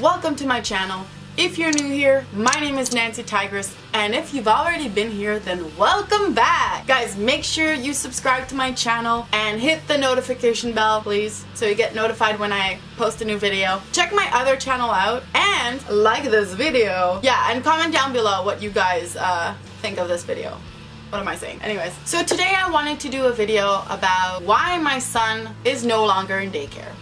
welcome to my channel. If you're new here, my name is Nancy Tigress, and if you've already been here, then welcome back! Guys, make sure you subscribe to my channel and hit the notification bell, please, so you get notified when I post a new video. Check my other channel out and like this video. Yeah, and comment down below what you guys think of this video. What am I saying? Anyways, so today I wanted to do a video about why my son is no longer in daycare.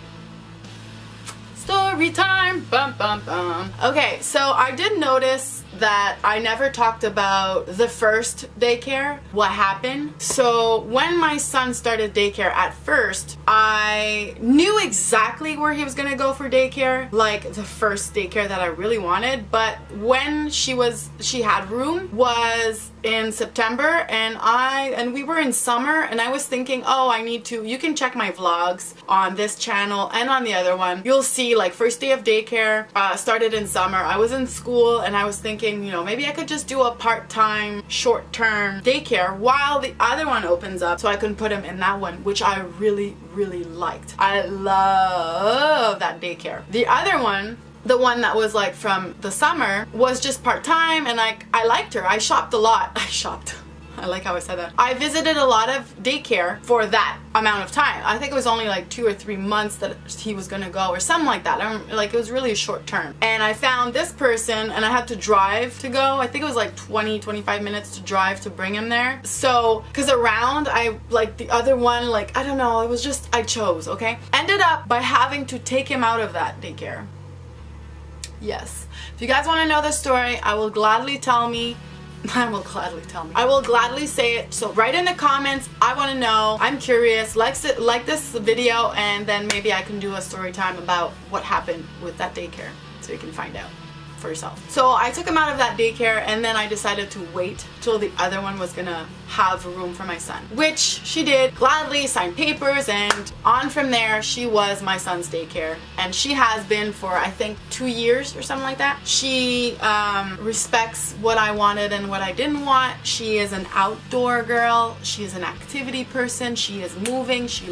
Story time! Bum bum bum. Okay, so I did notice that I never talked about the first daycare, what happened. So when my son started daycare at first, I knew exactly where he was gonna go for daycare, like the first daycare that I really wanted, but when she had room was in September, and we were in summer, and I was thinking, oh, you can check my vlogs on this channel and on the other one. You'll see, like, first day of daycare started in summer. I was in school and I was thinking, you know, maybe I could just do a part-time, short-term daycare while the other one opens up, so I can put him in that one, which I really liked. I love that daycare. The other one, the one that was like from the summer, was just part-time, and I liked her. I shopped a lot. I like how I said that. I visited a lot of daycare for that amount of time. I think it was only like 2 or 3 months that he was gonna go, or something like that. Like, it was really short term. And I found this person, and I had to drive to go. I think it was like 20-25 minutes to drive to bring him there. So, because around, like the other one, like, I don't know, it was just, I chose, okay? Ended up by having to take him out of that daycare. Yes. If you guys want to know the story, I will gladly say it. So write in the comments. I want to know. I'm curious. Like this video, and then maybe I can do a story time about what happened with that daycare, so you can find out for yourself. So I took him out of that daycare, and then I decided to wait till the other one was gonna have room for my son, which she did gladly, signed papers, and on from there she was my son's daycare, and she has been for, I think, 2 years or something like that. She respects what I wanted and what I didn't want. She is an outdoor girl. She is an activity person. She is moving. She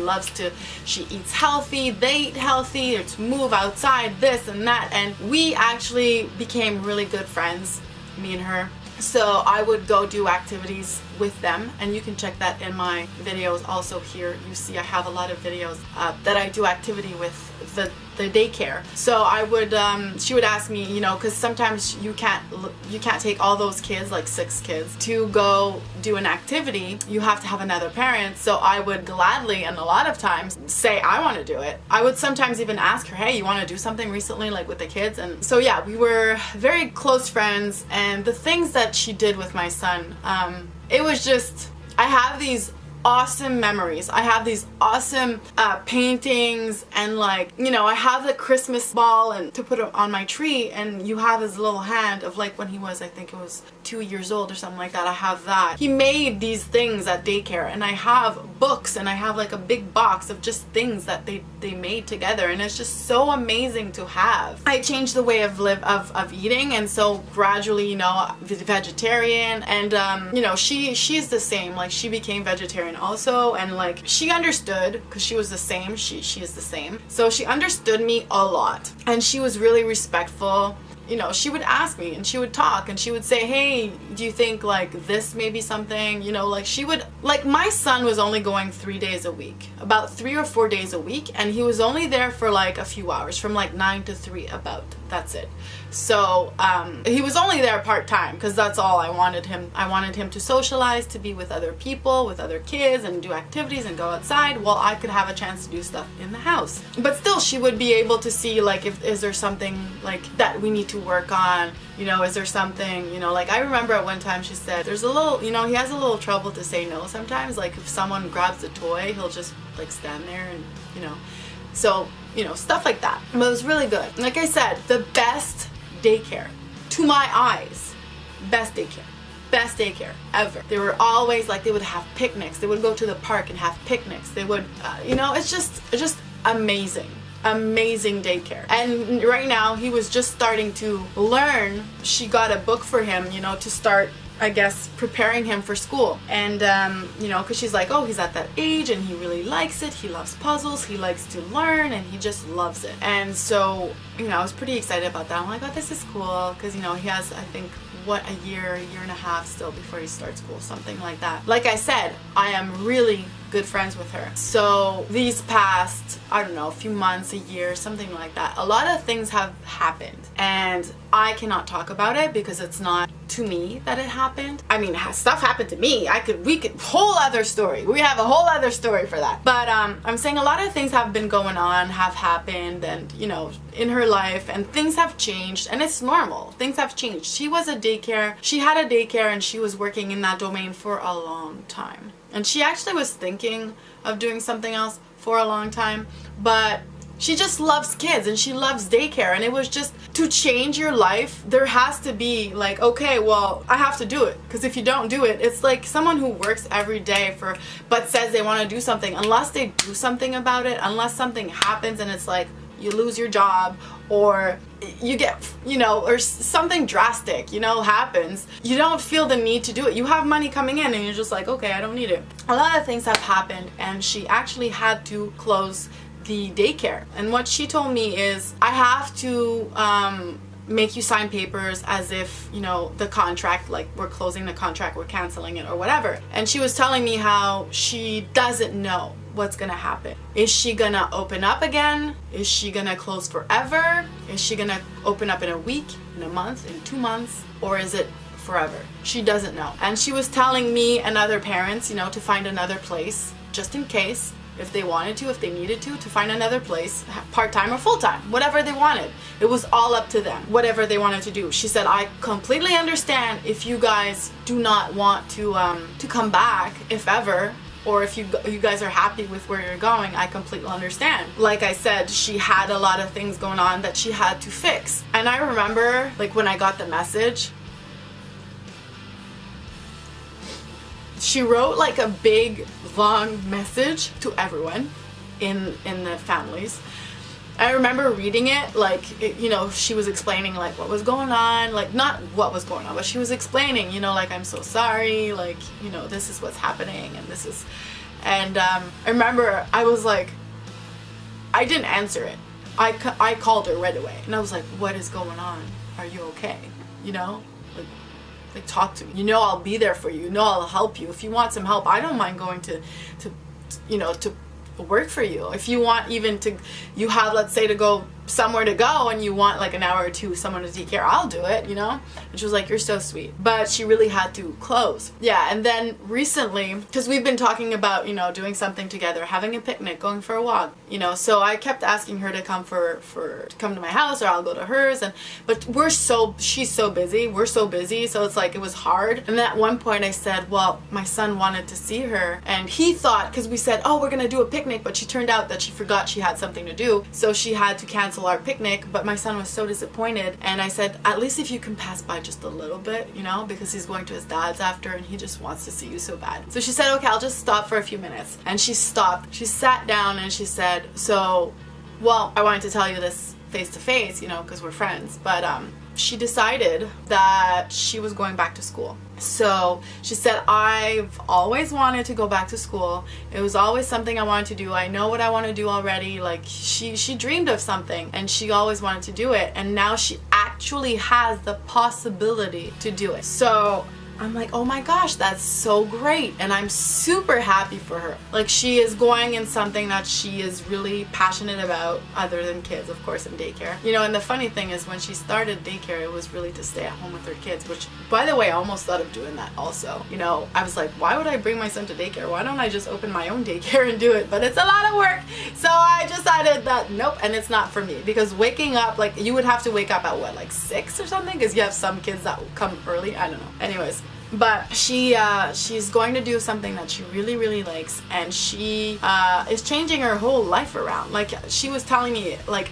eats healthy. They eat healthy. It's move outside, this and that, and we actually became really good friends, me and her. So I would go do activities with them, and you can check that in my videos also. Here you see I have a lot of videos that I do activity with the daycare. So I would she would ask me, you know, because sometimes you can't take all those kids, like 6 kids, to go do an activity. You have to have another parent. So I would gladly, and a lot of times, say I want to do it. I would sometimes even ask her, hey, you want to do something recently, like with the kids? And so yeah, we were very close friends, and the things that she did with my son, it was just, I have these awesome memories. I have these awesome paintings, and, like, you know, I have the Christmas ball and to put it on my tree, and you have his little hand of, like, when he was, I think it was 2 years old or something like that. I have that. He made these things at daycare, and I have books, and I have like a big box of just things that they made together, and it's just so amazing to have. I changed the way of eating, and so gradually, you know, vegetarian, and you know, she's the same. Like, she became vegetarian also, and like, she understood, because she was the same. She is the same, so she understood me a lot, and she was really respectful. You know, she would ask me, and she would talk, and she would say, hey, do you think like this may be something, you know, like, she would, like, my son was only going 3 days a week, about 3 or 4 days a week, and he was only there for like a few hours, from like 9 to 3, about, that's it. So he was only there part-time, because that's all I wanted him. I wanted him to socialize, to be with other people, with other kids, and do activities and go outside, while I could have a chance to do stuff in the house. But still, she would be able to see, like, is there something like that we need to work on, you know, is there something, you know, like, I remember at one time she said, there's a little, you know, he has a little trouble to say no sometimes. Like, if someone grabs a toy, he'll just like stand there, and, you know, so, you know, stuff like that. But it was really good. Like I said, the best daycare, to my eyes, best daycare ever. They were always like, they would have picnics. They would go to the park and have picnics. They would, you know, it's just amazing. Amazing daycare. And right now he was just starting to learn. She got a book for him, you know, to start I guess, preparing him for school. And, you know, because she's like, oh, he's at that age and he really likes it. He loves puzzles. He likes to learn and he just loves it. And so, you know, I was pretty excited about that. I'm like, oh, this is cool. Because, you know, he has, I think, what, a year and a half still before he starts school, something like that. Like I said, I am really good friends with her. So these past, I don't know, a few months, a year, something like that, a lot of things have happened. And I cannot talk about it because it's not to me that it happened. I mean, stuff happened to me. We could, whole other story. We have a whole other story for that. But I'm saying a lot of things have been going on, have happened, and, you know, in her life, and things have changed, and it's normal. Things have changed. She was a daycare. She had a daycare and she was working in that domain for a long time. And she actually was thinking of doing something else for a long time, but she just loves kids and she loves daycare. And it was just, to change your life, there has to be like, okay, well, I have to do it. Because if you don't do it, it's like someone who works every day but says they want to do something, unless they do something about it, unless something happens and it's like you lose your job, or you get, you know, or something drastic, you know, happens, you don't feel the need to do it. You have money coming in and you're just like, okay, I don't need it. A lot of things have happened and she actually had to close the daycare. And what she told me is, I have to make you sign papers as if, you know, the contract, like we're closing the contract, we're canceling it or whatever. And she was telling me how she doesn't know what's gonna happen. Is she gonna open up again? Is she gonna close forever? Is she gonna open up in a week, in a month, in 2 months? Or is it forever? She doesn't know. And she was telling me and other parents, you know, to find another place just in case, if they wanted to, if they needed to find another place, part-time or full-time, whatever they wanted. It was all up to them, whatever they wanted to do. She said, I completely understand if you guys do not want to come back, if ever, or if you guys are happy with where you're going, I completely understand. Like I said, she had a lot of things going on that she had to fix. And I remember, like, when I got the message, she wrote like a big long message to everyone in the families. I remember reading it, like, you know, she was explaining like what was going on, like not what was going on, but she was explaining, you know, like, I'm so sorry, like, you know, this is what's happening and this is, and I remember I was like, I didn't answer it. I called her right away and I was like, what is going on? Are you okay? You know? Like, talk to me. You know I'll be there for you. You know I'll help you. If you want some help, I don't mind going to you know, to work for you. If you want even to, you have, let's say, to go somewhere to go and you want like an hour or two someone to take care, I'll do it, you know? And she was like, you're so sweet. But she really had to close. Yeah, and then recently, because we've been talking about, you know, doing something together, having a picnic, going for a walk, you know, so I kept asking her to come to come to my house, or I'll go to hers, but she's so busy, we're so busy, so it's like, it was hard. And then at one point I said, well, my son wanted to see her, and he thought, because we said, oh, we're gonna do a picnic, but she turned out that she forgot she had something to do, so she had to cancel our picnic. But my son was so disappointed, and I said, at least if you can pass by just a little bit, you know, because he's going to his dad's after and he just wants to see you so bad. So she said, okay, I'll just stop for a few minutes. And she stopped, she sat down and she said, so, well, I wanted to tell you this face to face, you know, because we're friends, but she decided that she was going back to school. So she said, I've always wanted to go back to school. It was always something I wanted to do. I know what I want to do already. Like, she dreamed of something and she always wanted to do it, and now she actually has the possibility to do it. So I'm like, oh my gosh, that's so great. And I'm super happy for her. Like, she is going in something that she is really passionate about, other than kids, of course, in daycare. You know, and the funny thing is, when she started daycare, it was really to stay at home with her kids, which, by the way, I almost thought of doing that also. You know, I was like, why would I bring my son to daycare? Why don't I just open my own daycare and do it? But it's a lot of work. So I decided that, nope, and it's not for me. Because waking up, like, you would have to wake up at what, like 6 or something? Because you have some kids that come early. I don't know. Anyways. But she's going to do something that she really, really likes, and she is changing her whole life around. Like, she was telling me, like,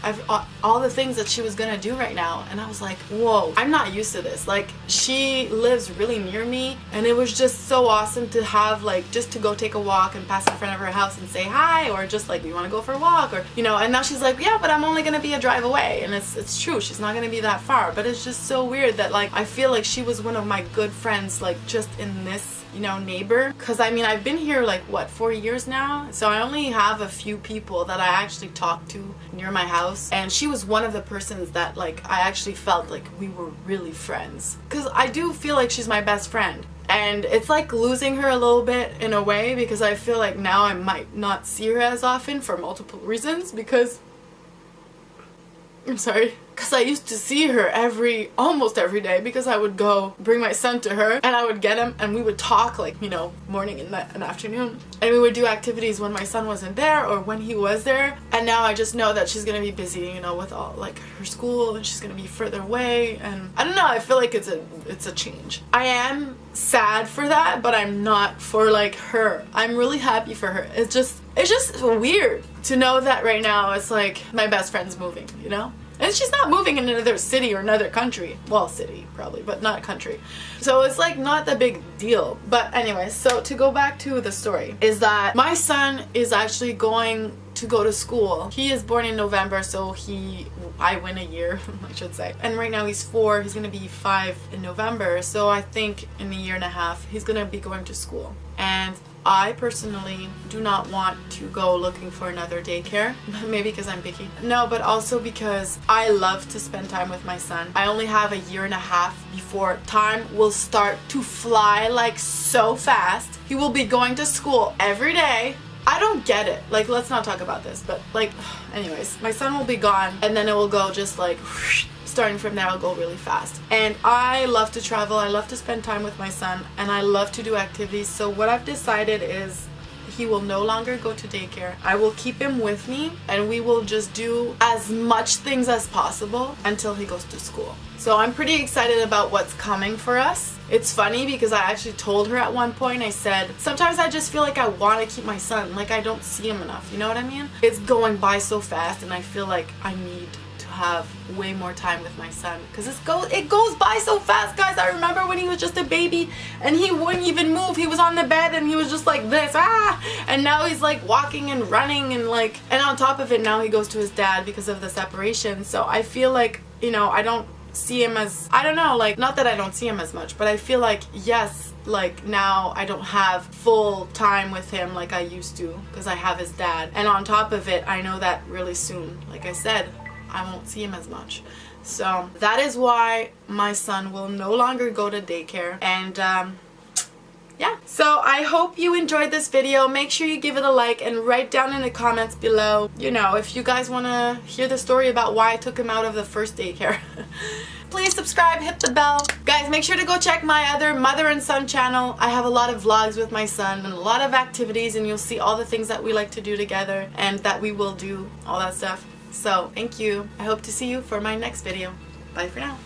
all the things that she was gonna do right now, and I was like, whoa, I'm not used to this. Like, she lives really near me, and it was just so awesome to have, like, just to go take a walk and pass in front of her house and say hi, or just like, we want to go for a walk, or, you know. And now she's like, yeah, but I'm only gonna be a drive away, and it's true, she's not gonna be that far. But it's just so weird that, like, I feel like she was one of my good friends, like, like just in this, you know, neighbor. Because I mean, I've been here like what, 4 years now, so I only have a few people that I actually talk to near my house, and she was one of the persons that like I actually felt like we were really friends, because I do feel like she's my best friend. And it's like losing her a little bit in a way, because I feel like now I might not see her as often for multiple reasons, because because I used to see her almost every day, because I would go bring my son to her and I would get him and we would talk like, you know, morning and afternoon, and we would do activities when my son wasn't there or when he was there. And now I just know that she's gonna be busy, you know, with all like her school, and she's gonna be further away, and I don't know, I feel like it's a change. I am sad for that, but I'm not for like her. I'm really happy for her. It's just weird to know that right now it's like my best friend's moving, you know? And she's not moving in another city or another country. Well, city probably, but not country. So it's like not the big deal. But anyway, so to go back to the story, is that my son is actually going to go to school. He is born in November, so I win a year, I should say. And right now he's 4, he's gonna be 5 in November. So I think in a year and a half, he's gonna be going to school. And I personally do not want to go looking for another daycare. Maybe because I'm picky. No, but also because I love to spend time with my son. I only have a year and a half before time will start to fly like so fast. He will be going to school every day. I don't get it. Like, let's not talk about this, but like, anyways, my son will be gone and then it will go just like, starting from there, I'll go really fast. And I love to travel, I love to spend time with my son, and I love to do activities. So what I've decided is he will no longer go to daycare. I will keep him with me and we will just do as much things as possible until he goes to school. So I'm pretty excited about what's coming for us. It's funny because I actually told her at one point, I said, sometimes I just feel like I want to keep my son, like I don't see him enough, you know what I mean? It's going by so fast and I feel like I need to have way more time with my son, because it goes by so fast, guys. I remember when he was just a baby and he wouldn't even move. He was on the bed and he was just like this, and now he's like walking and running, and like, and on top of it now he goes to his dad because of the separation. So I feel like, you know, I don't see him as, I don't know, like, not that I don't see him as much, but I feel like, yes, like now I don't have full time with him like I used to because I have his dad. And on top of it, I know that really soon, like I said, I won't see him as much. So that is why my son will no longer go to daycare. And yeah, so I hope you enjoyed this video. Make sure you give it a like and write down in the comments below, you know, if you guys want to hear the story about why I took him out of the first daycare. Please subscribe, hit the bell. Guys, make sure to go check my other mother and son channel. I have a lot of vlogs with my son and a lot of activities, and you'll see all the things that we like to do together and that we will do, all that stuff. So thank you. I hope to see you for my next video. Bye for now.